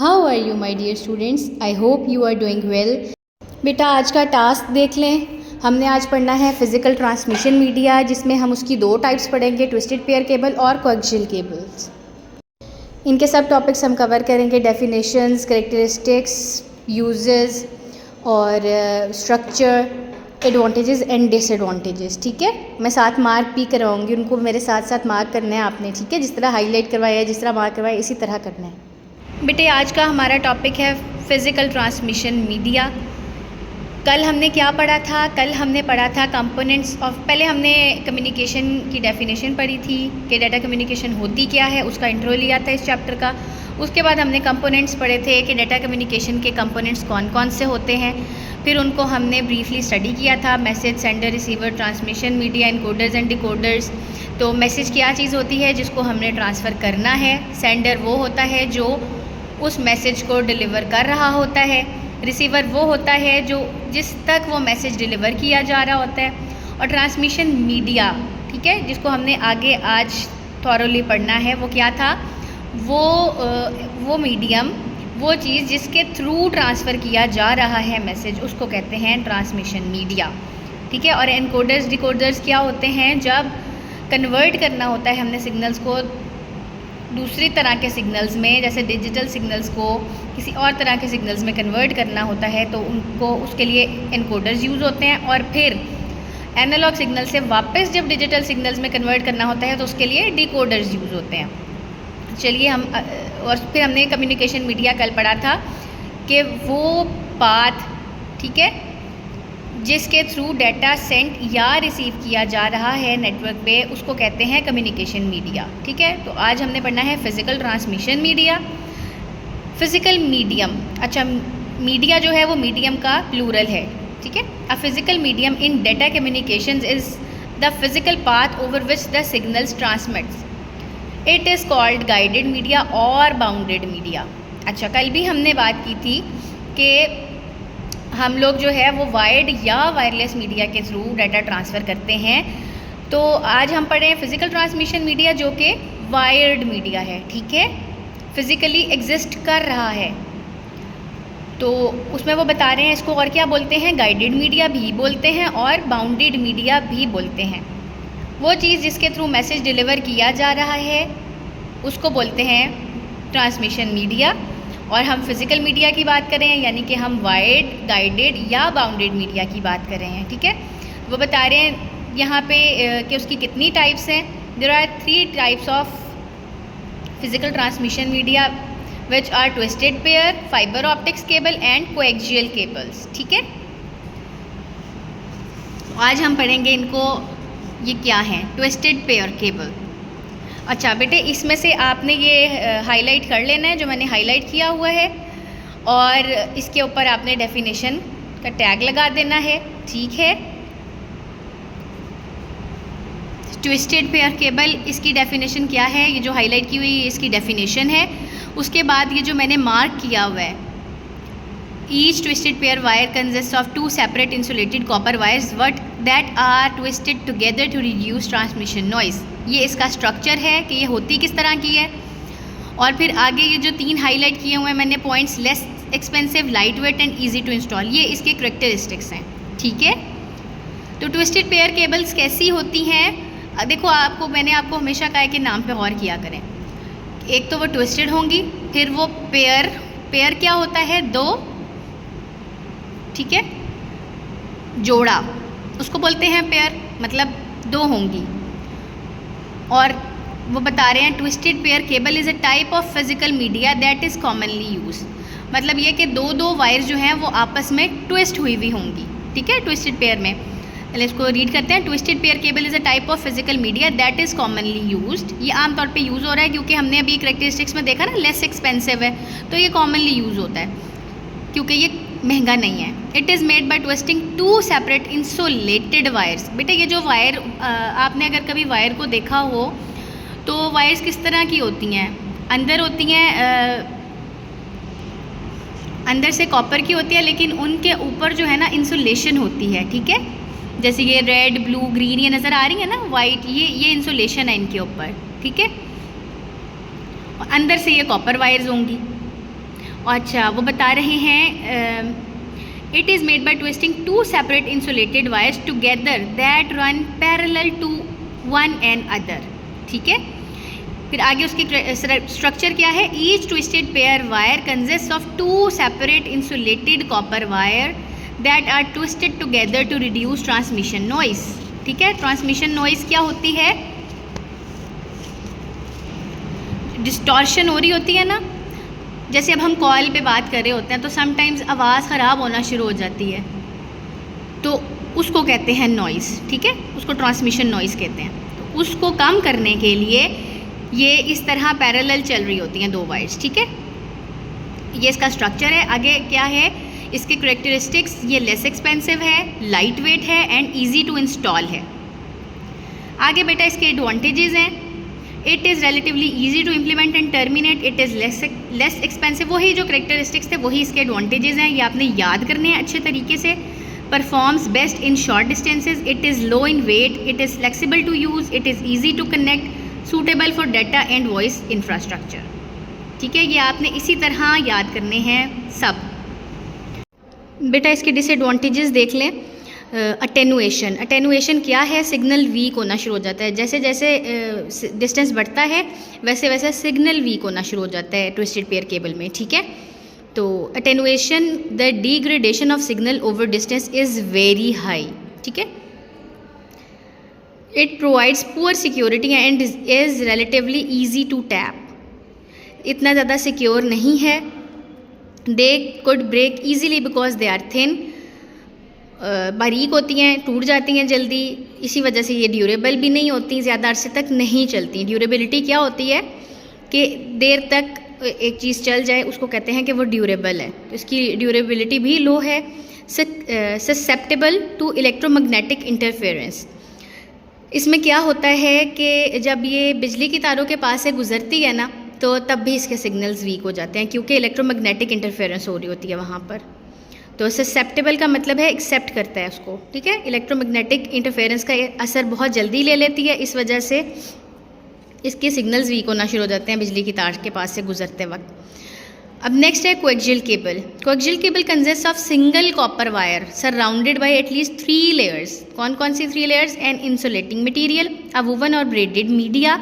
How are you my dear students? I hope you are doing well. बेटा आज का task देख लें। हमने आज पढ़ना है फिज़िकल ट्रांसमिशन मीडिया, जिसमें हम उसकी दो टाइप्स पढ़ेंगे, ट्विस्टेड पेयर केबल और कोएक्सियल केबल्स। इनके सब टॉपिक्स हम कवर करेंगे, डेफिनेशंस, कैरेक्टरिस्टिक्स, यूजेस और स्ट्रक्चर, एडवांटेजेस एंड डिसएडवांटेजेस। ठीक है, मैं साथ मार्क भी करवाऊँगी, उनको मेरे साथ साथ मार्क करना है आपने। ठीक है, जिस तरह हाईलाइट करवाया है, जिस तरह मार्क करवाया, इसी तरह करना है। बेटे आज का हमारा टॉपिक है फिज़िकल ट्रांसमिशन मीडिया। कल हमने क्या पढ़ा था? कल हमने पढ़ा था कंपोनेंट्स ऑफ, पहले हमने कम्युनिकेशन की डेफिनेशन पढ़ी थी कि डाटा कम्युनिकेशन होती क्या है, उसका इंट्रो लिया था इस चैप्टर का। उसके बाद हमने कंपोनेंट्स पढ़े थे कि डाटा कम्युनिकेशन के कंपोनेंट्स कौन कौन से होते हैं। फिर उनको हमने ब्रीफली स्टडी किया था, message, sender, receiver, transmission media, encoders and decoders. तो मैसेज क्या चीज़ होती है जिसको हमने ट्रांसफ़र करना है। सेंडर वो होता है जो उस मैसेज को डिलीवर कर रहा होता है। रिसीवर वो होता है जो जिस तक वो मैसेज डिलीवर किया जा रहा होता है। और ट्रांसमिशन मीडिया, ठीक है, जिसको हमने आगे आज थॉरोली पढ़ना है, वो क्या था? वो मीडियम, वो चीज़ जिसके थ्रू ट्रांसफ़र किया जा रहा है मैसेज, उसको कहते हैं ट्रांसमिशन मीडिया। ठीक है, और एनकोडर्स डिकोडर्स क्या होते हैं? जब कन्वर्ट करना होता है हमने सिग्नल्स को दूसरी तरह के सिग्नल्स में, जैसे डिजिटल सिग्नल्स को किसी और तरह के सिग्नल्स में कन्वर्ट करना होता है, तो उनको उसके लिए एनकोडर्स यूज़ होते हैं। और फिर एनालॉग सिग्नल से वापस जब डिजिटल सिग्नल्स में कन्वर्ट करना होता है तो उसके लिए डिकोडर्स यूज़ होते हैं। चलिए हम और फिर हमने कम्युनिकेशन मीडिया कल पढ़ा था कि वो पाथ, ठीक है, जिसके थ्रू डाटा सेंड या रिसीव किया जा रहा है नेटवर्क पे, उसको कहते हैं कम्युनिकेशन मीडिया। ठीक है, तो आज हमने पढ़ना है physical transmission media. Physical medium, अच्छा, मीडिया जो है वो मीडियम का प्लूरल है। ठीक है, a physical medium in data communications is the physical path over which the signals transmits. It is called guided media और बाउंडेड मीडिया। अच्छा, कल भी हमने बात की थी कि हम लोग जो है वो वायर्ड या वायरलेस मीडिया के थ्रू डाटा ट्रांसफ़र करते हैं। तो आज हम पढ़े फिज़िकल ट्रांसमिशन मीडिया जो कि वायर्ड मीडिया है। ठीक है, फिज़िकली एग्जिस्ट कर रहा है, तो उसमें वो बता रहे हैं इसको और क्या बोलते हैं? गाइडेड मीडिया भी बोलते हैं और बाउंडेड मीडिया भी बोलते हैं। वो चीज़ जिसके थ्रू मैसेज डिलीवर किया जा रहा है उसको बोलते हैं ट्रांसमिशन मीडिया। और हम फिज़िकल मीडिया की बात कर रहे हैं, यानी कि हम वायर्ड, गाइडेड या बाउंडेड मीडिया की बात कर रहे हैं। ठीक है, वो बता रहे हैं यहाँ पे कि उसकी कितनी टाइप्स हैं। There are 3 types of physical transmission media which are twisted pair, fibre optics cable and coaxial cables. ठीक है, आज हम पढ़ेंगे इनको, ये क्या हैं? Twisted pair cable. अच्छा बेटे, इसमें से आपने ये हाईलाइट कर लेना है जो मैंने हाईलाइट किया हुआ है, और इसके ऊपर आपने डेफिनेशन का टैग लगा देना है। ठीक है, ट्विस्टेड पेयर केबल, इसकी डेफिनेशन क्या है? ये जो हाईलाइट की हुई इसकी डेफिनेशन है। उसके बाद ये जो मैंने मार्क किया हुआ है, each twisted pair wire consist of 2 separate insulated copper wires that that are twisted together to reduce transmission noise. ये इसका स्ट्रक्चर है कि ये होती किस तरह की है। और फिर आगे ये जो 3 हाईलाइट किए हुए हैं मैंने points, less expensive, light weight and easy to install, ये इसके करेक्टरिस्टिक्स हैं। ठीक है, तो ट्विस्टेड पेयर केबल्स कैसी होती हैं? देखो, मैंने आपको हमेशा कहा है कि नाम पे गौर किया करें। एक तो वो ट्विस्टेड होंगी, फिर वो पेयर क्या होता है? 2, ठीक है, जोड़ा, उसको बोलते हैं पेयर, मतलब 2 होंगी। और वो बता रहे हैं twisted pair cable is a type of physical media that is commonly use. मतलब ये कि 2 वायर जो हैं वो आपस में ट्विस्ट हुई हुई होंगी। ठीक है, ट्विस्टेड पेयर में, पहले इसको रीड करते हैं। Twisted pair cable is a type of physical media that is commonly used. ये आमतौर पे यूज़ हो रहा है क्योंकि हमने अभी करेक्टरिस्टिक्स में देखा ना, लेस एक्सपेंसिव है, तो ये कॉमनली यूज़ होता है क्योंकि ये महंगा नहीं है। It is made by twisting 2 separate insulated wires. बेटा ये जो वायर, आपने अगर कभी वायर को देखा हो तो वायर्स किस तरह की होती हैं, अंदर होती हैं अंदर से कॉपर की होती है, लेकिन उनके ऊपर जो है ना इंसुलेशन होती है, ठीक है। जैसे ये रेड, ब्लू, ग्रीन ये नज़र आ रही है ना, वाइट, ये इंसुलेशन है इनके ऊपर, ठीक है। और अंदर से ये कॉपर वायर्स होंगी। अच्छा, वो बता रहे हैं it is made by twisting 2 separate insulated wires together that run parallel to one and other, ठीक है। फिर आगे उसकी स्ट्रक्चर क्या है, each twisted pair wire consist of 2 separate insulated copper wire that are twisted together to reduce transmission noise, ठीक है। Transmission noise क्या होती है, डिस्टॉर्शन हो रही होती है ना, जैसे अब हम कॉल पे बात कर रहे होते हैं तो समटाइम्स आवाज़ ख़राब होना शुरू हो जाती है, तो उसको कहते हैं नॉइस, ठीक है, उसको ट्रांसमिशन नॉइस कहते हैं। तो उसको कम करने के लिए ये इस तरह पैरेलल चल रही होती हैं 2 वायर्स, ठीक है। ये इसका स्ट्रक्चर है। आगे क्या है इसके करेक्टरिस्टिक्स, ये लेस एक्सपेंसिव है, लाइट वेट है एंड ईजी टू इंस्टॉल है। आगे बेटा इसके एडवांटेजेस हैं, it is relatively easy to implement and terminate, it is less expensive. वही जो करेक्टरिस्टिक्स थे वही इसके एडवांटेजेस हैं, ये आपने याद करने हैं अच्छे तरीके से। Performs best in short distances, it is low in weight, it is flexible to use, it is easy to connect, suitable for data and voice infrastructure, ठीक है। ये आपने इसी तरह याद करने हैं सब। बेटा इसके डिसएडवांटेजेस देख लें। अटेनुएशन क्या है, सिग्नल वीक होना शुरू हो जाता है, जैसे जैसे डिस्टेंस बढ़ता है वैसे वैसे सिग्नल वीक होना शुरू हो जाता है ट्विस्टेड पेयर केबल में, ठीक है। तो attenuation, the degradation of signal over distance is very high, ठीक है। It provides poor security and is relatively easy to tap, इतना ज़्यादा सिक्योर नहीं है। They could break easily because they are thin, बारीक होती हैं, टूट जाती हैं जल्दी, इसी वजह से ये ड्यूरेबल भी नहीं होती, ज़्यादा अरसे तक नहीं चलती। ड्यूरेबिलिटी क्या होती है कि देर तक एक चीज़ चल जाए उसको कहते हैं कि वो ड्यूरेबल है, तो इसकी ड्यूरेबिलिटी भी लो है। ससेप्टेबल टू इलेक्ट्रोमैग्नेटिक इंटरफेरेंस, इसमें क्या होता है कि जब ये बिजली की तारों के पास से गुजरती है ना तो तब भी इसके सिग्नल्स वीक हो जाते हैं क्योंकि इलेक्ट्रोमैग्नेटिक इंटरफेरेंस हो रही होती है वहाँ पर। तो ससेप्टेबल का मतलब है एक्सेप्ट करता है उसको, ठीक है। इलेक्ट्रोमैग्नेटिक इंटरफेरेंस का असर बहुत जल्दी ले लेती है, इस वजह से इसके सिग्नल्स वीक होना शुरू हो जाते हैं बिजली की तार के पास से गुजरते वक्त। अब नेक्स्ट है coaxial cable. Coaxial cable consist of single copper wire surrounded by at least 3 layers. कौन कौन सी 3 लेयर्स? एन इंसुलेटिंग मटीरियल, अ वुवन और ब्रेडेड मीडिया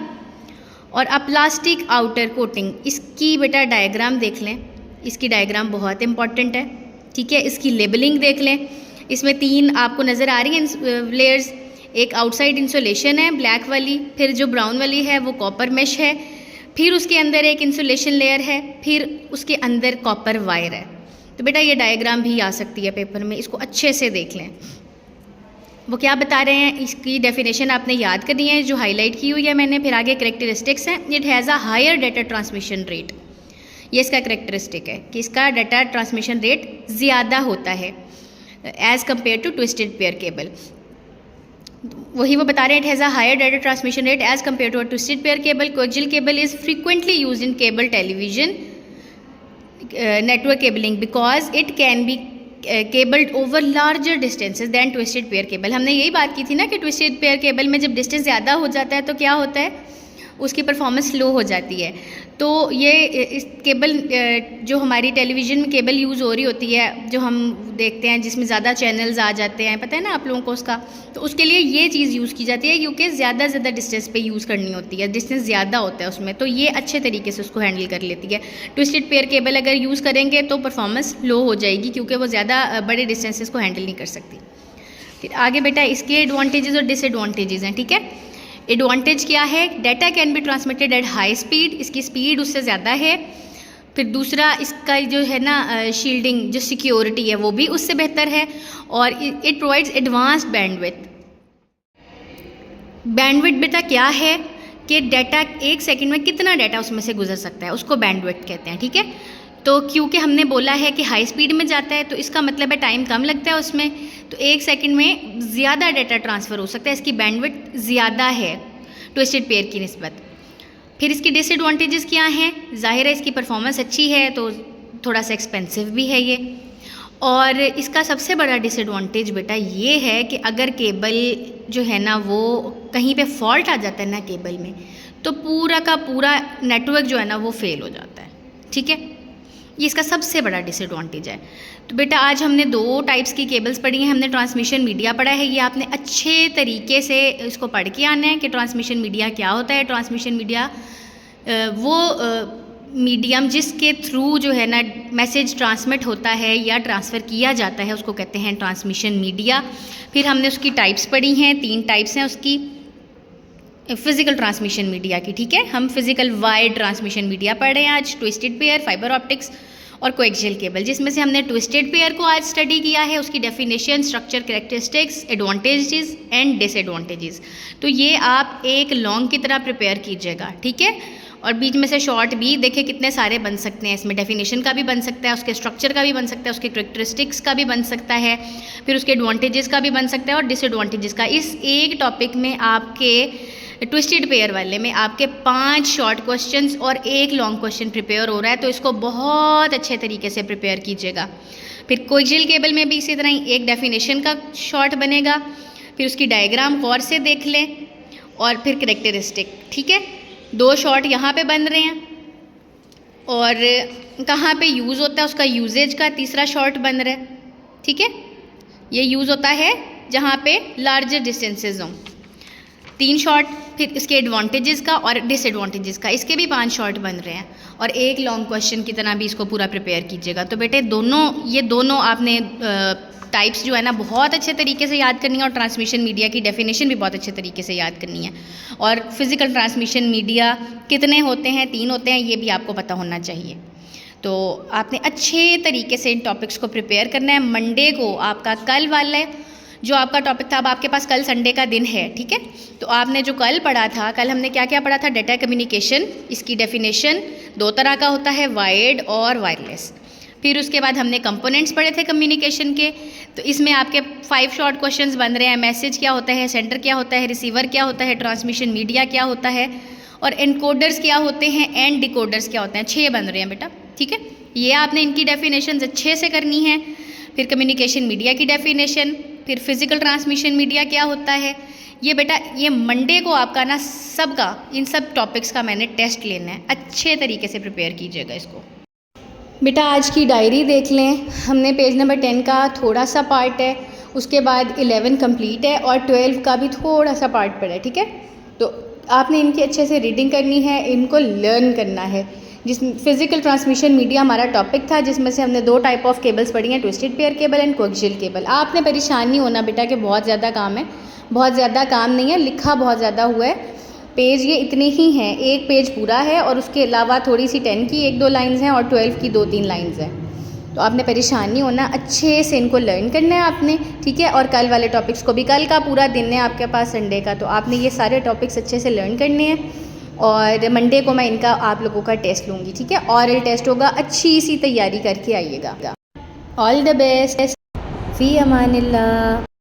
और अ प्लास्टिक आउटर कोटिंग। इसकी बेटा डायग्राम देख लें, इसकी डायग्राम बहुत इंपॉर्टेंट है, ठीक है। इसकी लेबलिंग देख लें, इसमें 3 आपको नज़र आ रही हैं लेयर्स। एक आउटसाइड इंसुलेशन है ब्लैक वाली, फिर जो ब्राउन वाली है वो कॉपर मेश है, फिर उसके अंदर एक इंसुलेशन लेयर है, फिर उसके अंदर कॉपर वायर है। तो बेटा ये डायग्राम भी आ सकती है पेपर में, इसको अच्छे से देख लें। वो क्या बता रहे हैं, इसकी डेफिनेशन आपने याद करनी है जो हाईलाइट की हुई है मैंने। फिर आगे करेक्टरिस्टिक्स हैं, it has a higher data transmission rate. ये इसका करेक्टरिस्टिक है कि इसका डाटा ट्रांसमिशन रेट ज़्यादा होता है as compare to twisted pair cable. वही वो बता रहे हैं, it has a higher data transmission rate as compare to a twisted pair cable. Coaxial cable is frequently used in cable television network cabling because it can be cabled over larger distances than twisted pair cable। हमने यही बात की थी ना कि twisted pair cable में जब distance ज़्यादा हो जाता है तो क्या होता है, उसकी परफॉर्मेंस लो हो जाती है। तो ये इस केबल जो हमारी टेलीविज़न में केबल यूज़ हो रही होती है, जो हम देखते हैं जिसमें ज़्यादा चैनल्स आ जाते हैं, पता है ना आप लोगों को उसका, तो उसके लिए ये चीज़ यूज़ की जाती है क्योंकि ज़्यादा डिस्टेंस पे यूज़ करनी होती है, डिस्टेंस ज़्यादा होता है उसमें, तो ये अच्छे तरीके से उसको हैंडल कर लेती है। ट्विस्टेड पेयर केबल अगर यूज़ करेंगे तो परफॉर्मेंस लो हो जाएगी क्योंकि वो ज़्यादा बड़े डिस्टेंसेस को हैंडल नहीं कर सकती। फिर आगे बेटा इसके एडवांटेजेस और डिसएडवांटेजेस हैं, ठीक है। एडवांटेज क्या है, data can be transmitted at high speed, इसकी स्पीड उससे ज़्यादा है। फिर दूसरा इसका जो है ना शील्डिंग, जो सिक्योरिटी है वो भी उससे बेहतर है। और it provides advanced bandwidth. Bandwidth बेटा क्या है कि डाटा 1 सेकंड में कितना डाटा उसमें से गुजर सकता है, उसको बैंडविड्थ कहते हैं, ठीक है। तो क्योंकि हमने बोला है कि हाई स्पीड में जाता है तो इसका मतलब है टाइम कम लगता है उसमें, तो 1 सेकंड में ज़्यादा डाटा ट्रांसफ़र हो सकता है, इसकी बैंडविड्थ ज़्यादा है ट्विस्टेड पेयर की निस्बत। फिर इसकी डिसएडवांटेजेस क्या हैं? ज़ाहिर है इसकी परफॉर्मेंस अच्छी है तो थोड़ा सा एक्सपेंसिव भी है ये। और इसका सबसे बड़ा डिसएडवांटेज बेटा ये है कि अगर केबल जो है ना वो कहीं पे फॉल्ट आ जाता है ना केबल में, तो पूरा का पूरा नेटवर्क जो है ना वो फेल हो जाता है। ठीक है, ये इसका सबसे बड़ा डिसएडवांटेज है। तो बेटा आज हमने 2 टाइप्स की केबल्स पढ़ी हैं, हमने ट्रांसमिशन मीडिया पढ़ा है। ये आपने अच्छे तरीके से इसको पढ़ के आना है कि ट्रांसमिशन मीडिया क्या होता है। ट्रांसमिशन मीडिया वो मीडियम जिसके थ्रू जो है ना मैसेज ट्रांसमिट होता है या ट्रांसफ़र किया जाता है, उसको कहते हैं ट्रांसमिशन मीडिया। फिर हमने उसकी टाइप्स पढ़ी हैं, 3 टाइप्स हैं उसकी फिज़िकल ट्रांसमिशन मीडिया की। ठीक है, हम फिज़िकल वायर्ड ट्रांसमिशन मीडिया पढ़ रहे हैं आज, ट्विस्टेड पेयर, फाइबर ऑप्टिक्स और कोएक्सियल केबल, जिसमें से हमने ट्विस्टेड पेयर को आज स्टडी किया है, उसकी definition, structure, characteristics, advantages and disadvantages. तो ये आप एक लॉन्ग की तरह प्रिपेयर कीजिएगा। ठीक है, और बीच में से शॉर्ट भी देखिए कितने सारे बन सकते हैं। इसमें डेफिनेशन का भी बन सकता है, उसके स्ट्रक्चर का भी बन सकता है, उसके कैरेक्टरिस्टिक्स का भी बन सकता है, फिर उसके एडवांटेजेस का भी बन सकता है और डिसएडवांटेजेस का। इस एक टॉपिक में आपके ट्विस्टेड पेयर वाले में आपके 5 शॉर्ट क्वेश्चंस और 1 लॉन्ग क्वेश्चन प्रिपेयर हो रहा है, तो इसको बहुत अच्छे तरीके से प्रिपेयर कीजिएगा। फिर कोएक्सियल केबल में भी इसी तरह ही एक डेफिनेशन का शॉर्ट बनेगा, फिर उसकी डायग्राम गौर से देख लें और फिर कैरेक्टरिस्टिक। ठीक है, 2 शॉर्ट यहाँ पे बन रहे हैं और कहाँ पे यूज़ होता है उसका यूजेज का तीसरा शॉर्ट बन रहा है। ठीक है, ये यूज़ होता है जहाँ पे लार्जर डिस्टेंसेज हों। 3 शॉर्ट, फिर इसके एडवांटेजेस का और डिसएडवांटेजेस का, इसके भी 5 शॉर्ट बन रहे हैं और 1 लॉन्ग क्वेश्चन की तरह भी इसको पूरा प्रिपेयर कीजिएगा। तो बेटे ये दोनों आपने टाइप्स जो है ना बहुत अच्छे तरीके से याद करनी है और ट्रांसमिशन मीडिया की डेफिनेशन भी बहुत अच्छे तरीके से याद करनी है। और फिज़िकल ट्रांसमिशन मीडिया कितने होते हैं? 3 होते हैं, ये भी आपको पता होना चाहिए। तो आपने अच्छे तरीके से इन टॉपिक्स को प्रिपेयर करना है। मंडे को आपका कल वाला जो आपका टॉपिक था, अब आपके पास कल संडे का दिन है। ठीक है, तो आपने जो कल पढ़ा था, कल हमने क्या क्या पढ़ा था? डाटा कम्युनिकेशन, इसकी डेफिनेशन 2 तरह का होता है, वायर्ड और वायरलेस। फिर उसके बाद हमने कंपोनेंट्स पढ़े थे कम्युनिकेशन के, तो इसमें आपके 5 शॉर्ट क्वेश्चंस बन रहे हैं। मैसेज क्या होता है, सेंडर क्या होता है, रिसीवर क्या होता है, ट्रांसमिशन मीडिया क्या होता है और एनकोडर्स क्या होते हैं, एंड डिकोडर्स क्या होते हैं। 6 बन रहे हैं बेटा। ठीक है, ये आपने इनकी डेफिनेशन अच्छे से करनी है। फिर कम्युनिकेशन मीडिया की डेफिनेशन, फिर फिज़िकल ट्रांसमिशन मीडिया क्या होता है। ये बेटा ये मंडे को आपका ना सबका इन सब टॉपिक्स का मैंने टेस्ट लेना है, अच्छे तरीके से प्रिपेयर कीजिएगा इसको। बेटा आज की डायरी देख लें, हमने पेज नंबर 10 का थोड़ा सा पार्ट है, उसके बाद 11 कंप्लीट है और 12 का भी थोड़ा सा पार्ट पड़ा है। ठीक है, तो आपने इनकी अच्छे से रीडिंग करनी है, इनको लर्न करना है। जिस फिज़िकल ट्रांसमिशन मीडिया हमारा टॉपिक था, जिसमें से हमने 2 टाइप ऑफ केबल्स पढ़ी हैं, twisted pair cable and coaxial cable. आपने परेशान नहीं होना बेटा कि बहुत ज़्यादा काम है, बहुत ज़्यादा काम नहीं है, लिखा बहुत ज़्यादा हुआ है। पेज ये इतने ही हैं, 1 पेज पूरा है और उसके अलावा थोड़ी सी 10 की 1-2 लाइन्स हैं और 12 की 2-3 लाइन्स हैं। तो आपने परेशान नहीं होना, अच्छे से इनको लर्न करना है आपने। ठीक है, और कल वाले टॉपिक्स को भी, कल का पूरा दिन है आपके पास संडे का, तो आपने ये सारे टॉपिक्स अच्छे से लर्न करने हैं और मंडे को मैं इनका आप लोगों का टेस्ट लूँगी। ठीक है, ऑरल टेस्ट होगा, अच्छी सी तैयारी करके आइएगा। ऑल द बेस्ट, फ़ी अमानिल्लाह।